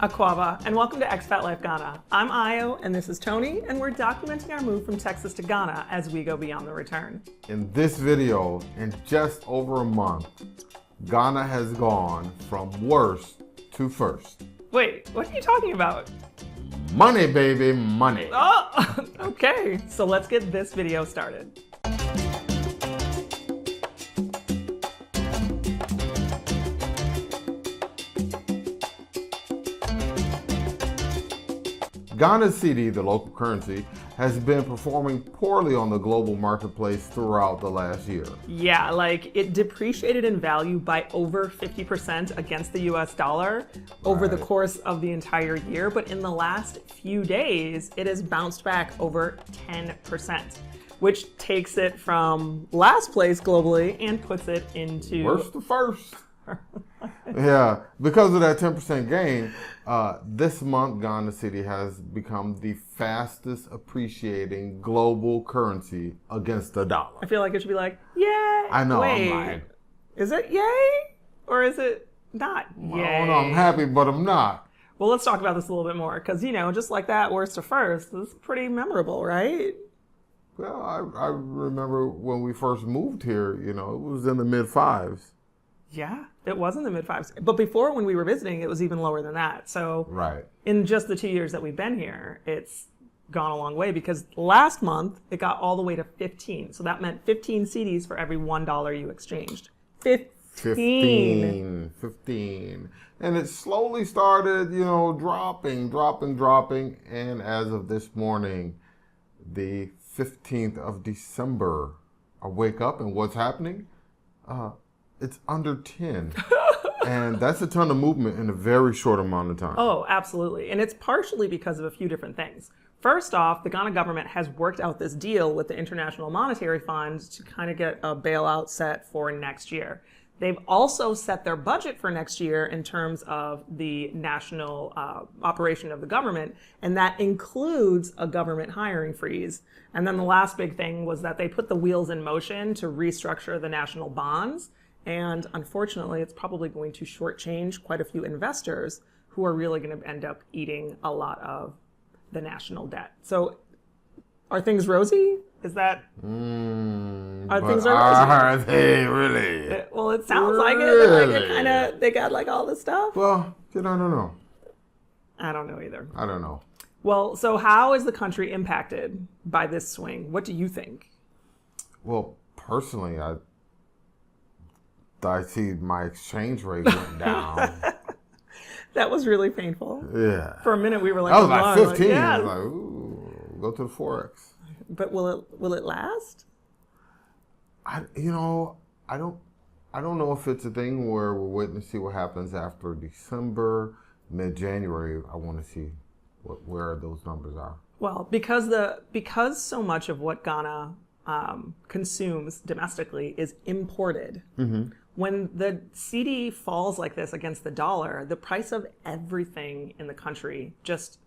Akwaba, and welcome to Expat Life Ghana. I'm Ayo, and this is Tony, and we're documenting our move from Texas to Ghana as we go beyond the return. In this video, in just over a month, Ghana has gone from worst to first. Wait, what are you talking about? Money, baby, money. Oh, okay. So let's get this video started. Ghana's cedi, the local currency, has been performing poorly on the global marketplace throughout the last year. Yeah, like it depreciated in value by over 50% against the US dollar over the course of the entire year. But in the last few days, it has bounced back over 10%, which takes it from last place globally and puts it into worst to first. Yeah, because of that 10% gain, this month Ghana cedi has become the fastest appreciating global currency against the dollar. I feel like it should be like, yay. I know, Wait, I'm like, is it yay or is it not yay? I don't know, I'm happy, but I'm not. Well, let's talk about this a little bit more because, you know, just like that, worst to first, it's pretty memorable, right? Well, I remember when we first moved here, you know, it was in the mid-fives. Yeah, it was in the mid-fives. But before, when we were visiting, it was even lower than that. So in just the 2 years that we've been here, it's gone a long way because last month it got all the way to 15. So that meant 15 cedis for every $1 you exchanged. 15. And it slowly started, you know, dropping. And as of this morning, the 15th of December, I wake up and what's happening? It's under 10. And that's a ton of movement in a very short amount of time. Oh, absolutely. And it's partially because of a few different things. First off, the Ghana government has worked out this deal with the International Monetary Fund to kind of get a bailout set for next year. They've also set their budget for next year in terms of the national operation of the government, and that includes a government hiring freeze. And then the last big thing was that they put the wheels in motion to restructure the national bonds. And unfortunately, it's probably going to shortchange quite a few investors who are really going to end up eating a lot of the national debt. So are things rosy? Is that... Are things rosy? Are they really? Well, it sounds like it. They got like all this stuff. Well, I don't know. I don't know either. I don't know. Well, so how is the country impacted by this swing? What do you think? Well, personally, I see my exchange rate went down. That was really painful. Yeah. For a minute, we were like, I was like 15. Like, yeah. I was like, ooh, go to the Forex. But will it last? I don't know if it's a thing where we're waiting to see what happens after December, mid-January. I want to see where those numbers are. Well, because so much of what Ghana consumes domestically is imported. Mm-hmm. When the cedi falls like this against the dollar, the price of everything in the country just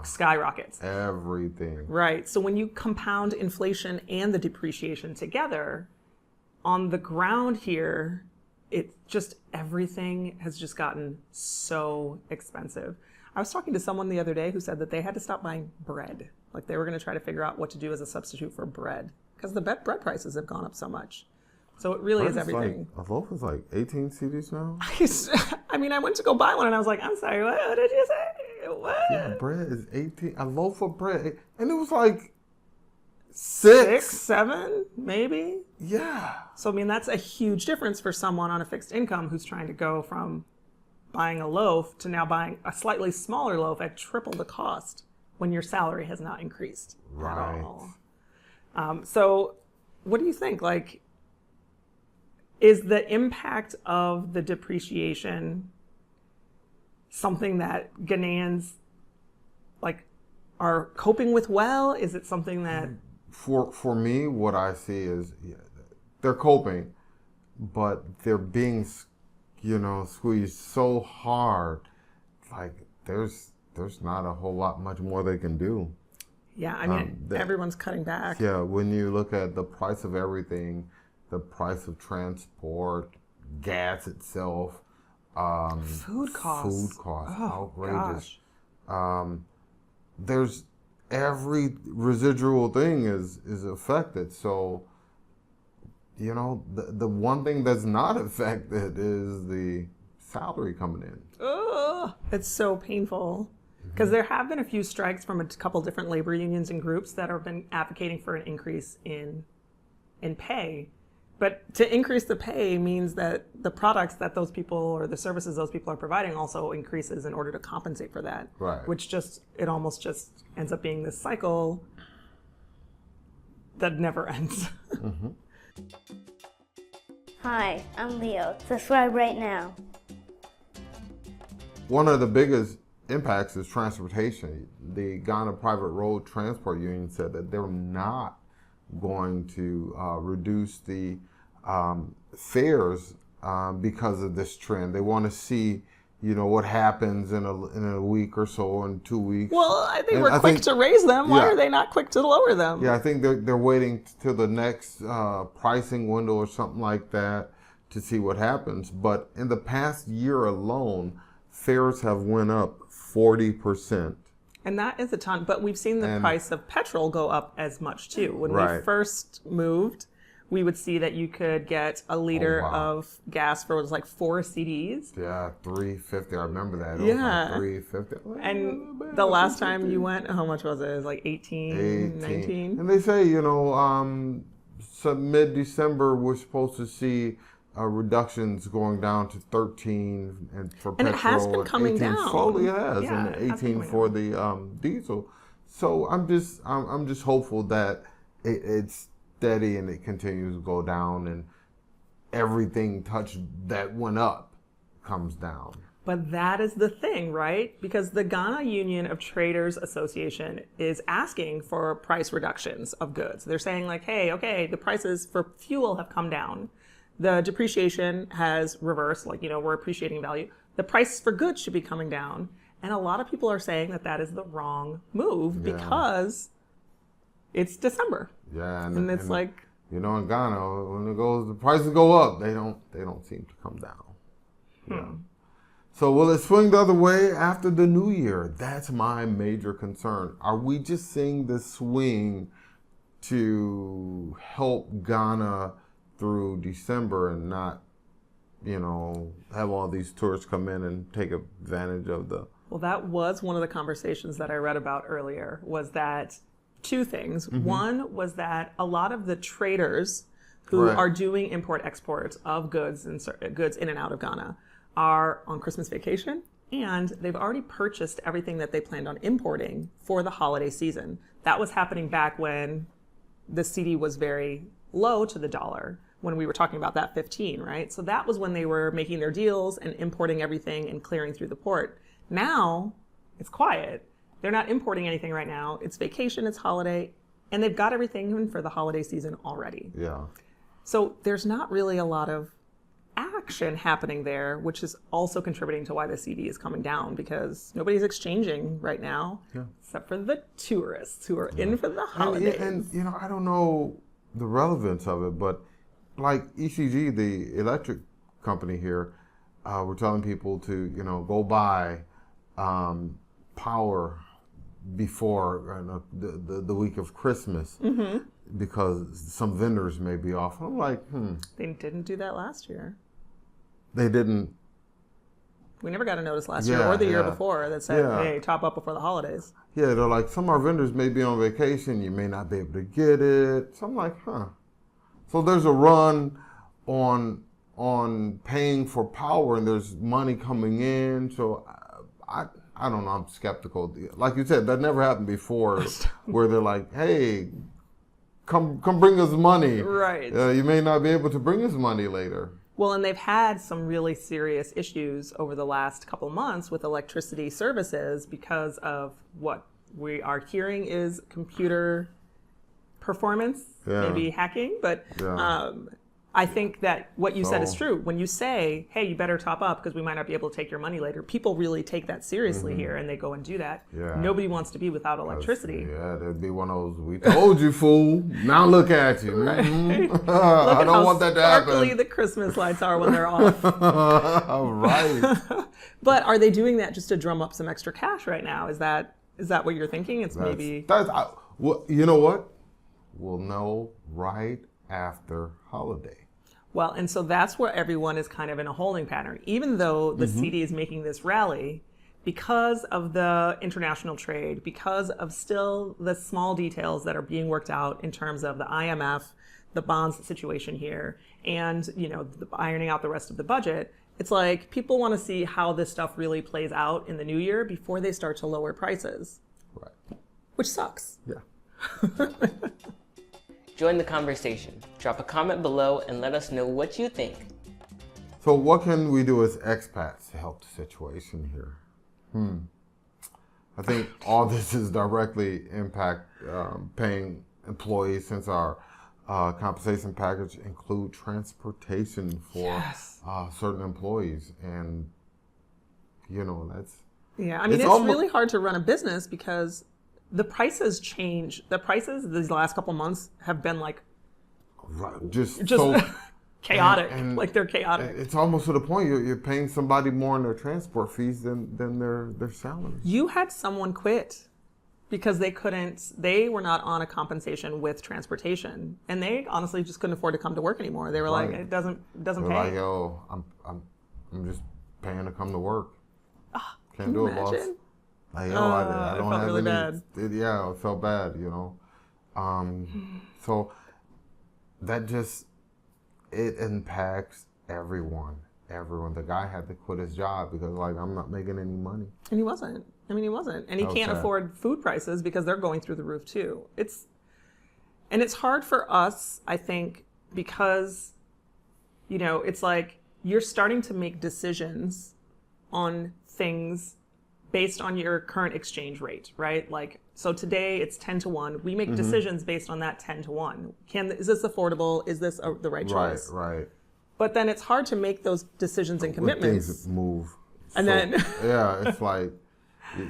skyrockets. Everything. Right. So when you compound inflation and the depreciation together, on the ground here, everything has just gotten so expensive. I was talking to someone the other day who said that they had to stop buying bread. Like they were going to try to figure out what to do as a substitute for bread because the bread prices have gone up so much. So it really is everything. Like, a loaf is like 18 cedis now? I mean, I went to go buy one and I was like, I'm sorry, what did you say? What? Yeah, bread is 18. A loaf of bread. And it was like 6, 7, maybe? Yeah. So, I mean, that's a huge difference for someone on a fixed income who's trying to go from buying a loaf to now buying a slightly smaller loaf at triple the cost when your salary has not increased at all. So what do you think? Like, is the impact of the depreciation something that Ghanaians like are coping with well? Is it something that... For me, what I see is they're coping, but they're being, squeezed so hard. Like there's not a whole lot much more they can do. Yeah, I mean, everyone's cutting back. Yeah, when you look at the price of everything, the price of transport, gas itself, Food costs. Food costs, Oh, outrageous. gosh. There's every residual thing is affected. So, the one thing that's not affected is the salary coming in. Ugh, it's so painful. Because there have been a few strikes from a couple different labor unions and groups that have been advocating for an increase in pay. But to increase the pay means that the products that those people or the services those people are providing also increases in order to compensate for that. Right. Which it almost just ends up being this cycle that never ends. Hi, I'm Leo. Subscribe right now. One of the biggest impacts is transportation. The Ghana Private Road Transport Union said that they're not going to reduce the fares because of this trend. They want to see, what happens in a week or so, in 2 weeks. Well, I think we're quick to raise them. Why are they not quick to lower them? Yeah, I think they're waiting till the next pricing window or something like that to see what happens. But in the past year alone, fares have went up 40%. And that is a ton. But we've seen the price of petrol go up as much too. When we first moved, we would see that you could get a liter of gas for like 4 CDs. Yeah, $3.50. I remember that. It Yeah. was like $3.50. And the last time you went, how much was it? It was like 18, 19. And they say, so mid-December, we're supposed to see reductions going down to 13 and for petrol. And it has been coming 18, down. Slowly it has, Yeah, and it has been 18 for the diesel. So I'm just hopeful that it's steady and it continues to go down, and everything touched that went up comes down. But that is the thing, right? Because the Ghana Union of Traders Association is asking for price reductions of goods. They're saying like, hey, okay, the prices for fuel have come down. The depreciation has reversed, like, we're appreciating value. The price for goods should be coming down. And a lot of people are saying that that is the wrong move because it's December. Yeah. And it's like, in Ghana, when the prices go up, they don't seem to come down. Yeah. So will it swing the other way after the new year? That's my major concern. Are we just seeing this swing to help Ghana through December and not, have all these tourists come in and take advantage of the... Well, that was one of the conversations that I read about earlier, was that two things. One was that a lot of the traders who are doing import-export of goods and goods in and out of Ghana are on Christmas vacation, and they've already purchased everything that they planned on importing for the holiday season. That was happening back when the CD was very low to the dollar, when we were talking about that 15, right? So that was when they were making their deals and importing everything and clearing through the port. Now it's quiet. They're not importing anything right now. It's vacation, it's holiday, and they've got everything in for the holiday season already. Yeah. So there's not really a lot of action happening there, which is also contributing to why the CD is coming down, because nobody's exchanging right now, except for the tourists who are in for the holidays. And I don't know the relevance of it, but like ECG, the electric company here, we're telling people to, go buy power before the week of Christmas because some vendors may be off. I'm like, They didn't do that last year. They didn't. We never got a notice last year or the year before that said, hey, top up before the holidays. Yeah, they're like, some of our vendors may be on vacation. You may not be able to get it. So I'm like, So there's a run on paying for power, and there's money coming in. So I don't know. I'm skeptical. Like you said, that never happened before, where they're like, hey, come bring us money. Right. You may not be able to bring us money later. Well, and they've had some really serious issues over the last couple months with electricity services because of what we are hearing is computer performance, maybe hacking, but I think that what you said is So- true. When you say, hey, you better top up because we might not be able to take your money later, people really take that seriously here and they go and do that. Yeah. Nobody wants to be without electricity. Yeah, there'd be one of those, we told you, fool. Now look at you. Mhm. Look I at don't how want that to sparkly happen. the Christmas lights are when they're off. All right. But are they doing that just to drum up some extra cash right now? Is that what you're thinking? It's maybe... Well, you know what? We'll know right after holiday. Well, and so that's where everyone is kind of in a holding pattern. Even though the CD is making this rally, because of the international trade, because of still the small details that are being worked out in terms of the IMF, the bonds situation here, and the ironing out the rest of the budget, it's like people want to see how this stuff really plays out in the new year before they start to lower prices, Right. which sucks. Yeah. Join the conversation. Drop a comment below and let us know what you think. So what can we do as expats to help the situation here? I think all this is directly impact paying employees, since our compensation package include transportation for certain employees. And, that's... Yeah, I mean, it's really hard to run a business because the prices change. The prices these last couple months have been like just so chaotic. and like they're chaotic. It's almost to the point you're paying somebody more in their transport fees than their salary. You had someone quit because they were not on a compensation with transportation, and they honestly just couldn't afford to come to work anymore. They were like, it doesn't They're pay. like, yo, I'm just paying to come to work. Can't Can do you it, boss. imagine? Like, yo, I don't felt have really any. bad. Yeah, it felt bad, So that just, it impacts everyone. The guy had to quit his job because, like, I'm not making any money. And he wasn't. I mean, he wasn't. And he That was can't sad. afford food prices because they're going through the roof too. It's hard for us, I think, because, it's like you're starting to make decisions on things based on your current exchange rate, right? Like, so today it's 10-1. We make decisions based on that 10-1. Is this affordable? Is this the right choice? Right. But then it's hard to make those decisions and When commitments. things move. And then yeah, it's like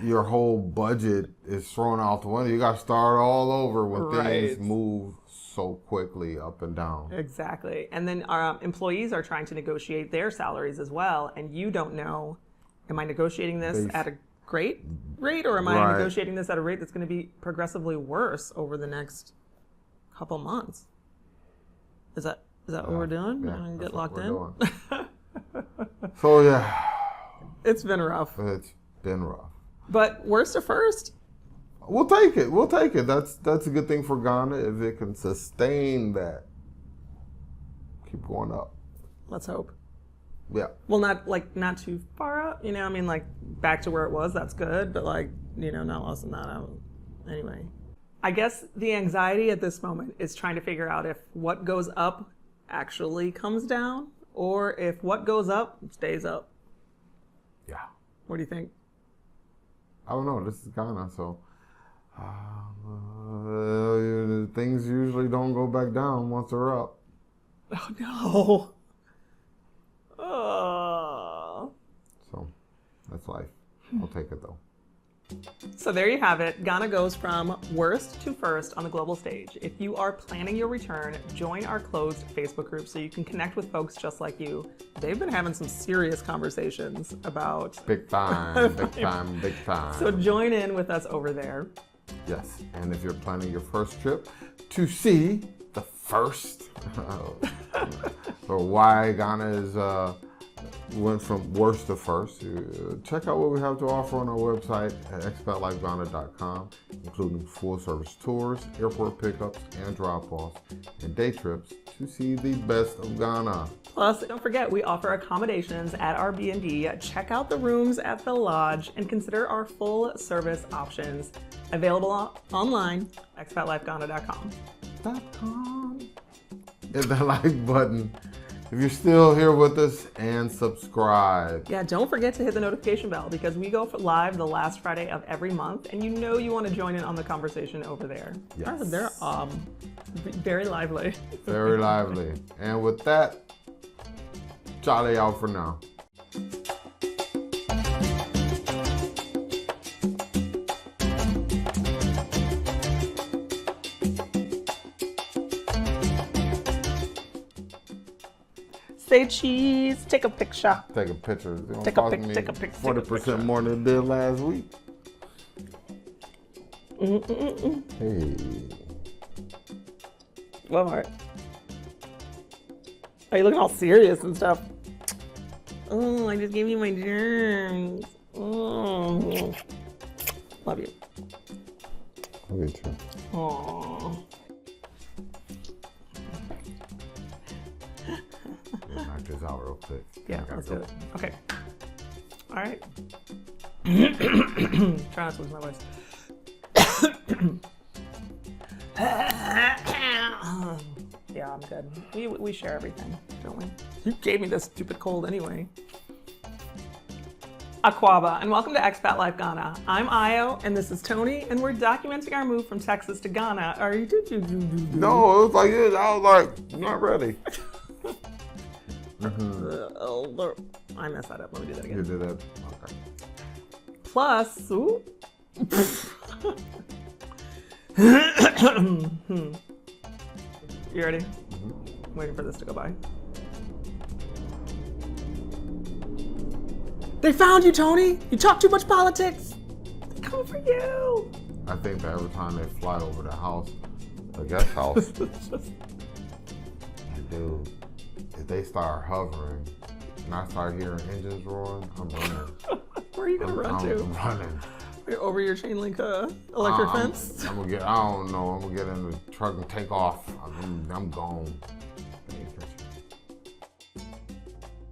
your whole budget is thrown out the window. You got to start all over when things Right. move so quickly up and down. Exactly. And then our employees are trying to negotiate their salaries as well. And you don't know, am I negotiating this at a great rate, or am I Right. negotiating this at a rate that's going to be progressively worse over the next couple months? Is that what we're doing? Yeah, And that's get what locked we're in? doing. So yeah, It's been rough. it's been rough. But worst to first, We'll take it. That's a good thing for Ghana if it can sustain that. Keep going up. let's hope. Yeah. Well, not too far up, I mean, like back to where it was, that's good, but not less than that. Anyway, I guess the anxiety at this moment is trying to figure out if what goes up actually comes down or if what goes up stays up. Yeah. What do you think? I don't know. This is Ghana, so things usually don't go back down once they're up. Oh, no. Oh. So that's life. I'll take it though. So there you have it. Ghana goes from worst to first on the global stage. If you are planning your return, join our closed Facebook group so you can connect with folks just like you. They've been having some serious conversations about... Big time, big time, big time. So join in with us over there. Yes, and if you're planning your first trip to see the first, or why Ghana is went from worst to first, check out what we have to offer on our website at expatlifeghana.com, including full-service tours, airport pickups and drop-offs, and day trips to see the best of Ghana. Plus, don't forget, we offer accommodations at our B&B. Check out the rooms at the lodge and consider our full service options available online, expatlifeghana.com. Hit that like button if you're still here with us, and subscribe. Yeah, don't forget to hit the notification bell because we go live the last Friday of every month, and you know you want to join in on the conversation over there. Yes. They're very lively. Very lively. And with that, Charlie out for now. Say cheese. Take a picture. Take a picture. Take a pic. Take a pic. 40% more than it did last week. Hey. Walmart. Are you looking all serious and stuff? Oh, I just gave you my germs. Oh. Love you. Love you too. Aww. Knock this out real quick. Yeah, let's do it. Okay. All right. Try not to lose my voice. Yeah, I'm good. We share everything, don't we? You gave me this stupid cold anyway. Aquaba, and welcome to Expat Life Ghana. I'm Ayo, and this is Tony, and we're documenting our move from Texas to Ghana. Are you? No, it was like this. I was like, not ready. I messed that up. Let me do that again. You did that. Okay. Plus, ooh. You ready? I'm waiting for this to go by. They found you, Tony! You talk too much politics! They're coming for you! I think that every time they fly over the house, the guest house, dude, if they start hovering and I start hearing engines roaring, I'm running. Where are you gonna run to? I'm running. Over your chain link electric fence? I don't know, I'm gonna get in the truck and take off. I'm gone.